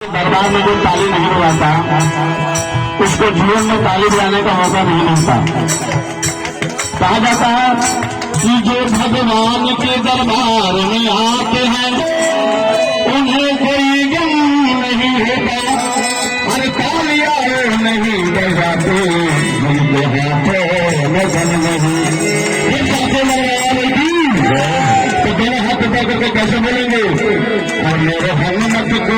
दरबार में जो ताली नहीं बजाता उसको जीवन में ताली बजाने का मौका नहीं मिलता। कहा जाता है कि जो भगवान के दरबार में आते हैं उन्हें कोई गम नहीं होता, हर तालियां नहीं बजाते उनके हाथों में गम नहीं। ये कैसे तो दोनों हाथ पकड़ करके कैसे बोलेंगे? और मेरे हनुमत को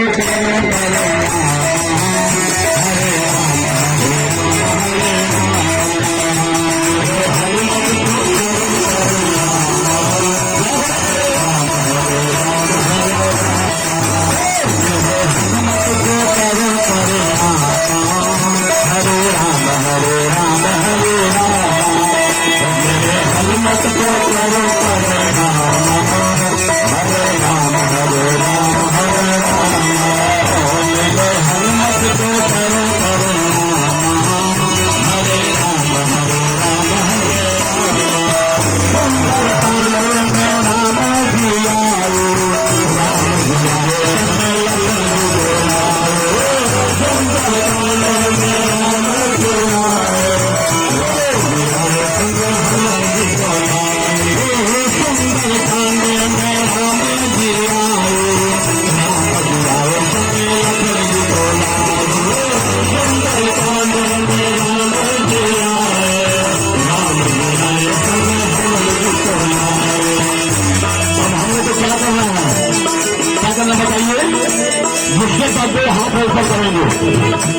जिसके पास हाथ ऊपर करेंगे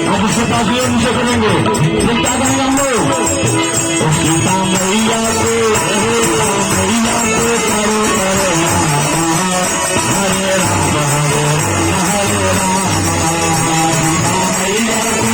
और जिसके पास ये नीचे करेंगे फिर क्या करेंगे हम लोग? सीता मैया को करो हरे राम हरे राम मैया को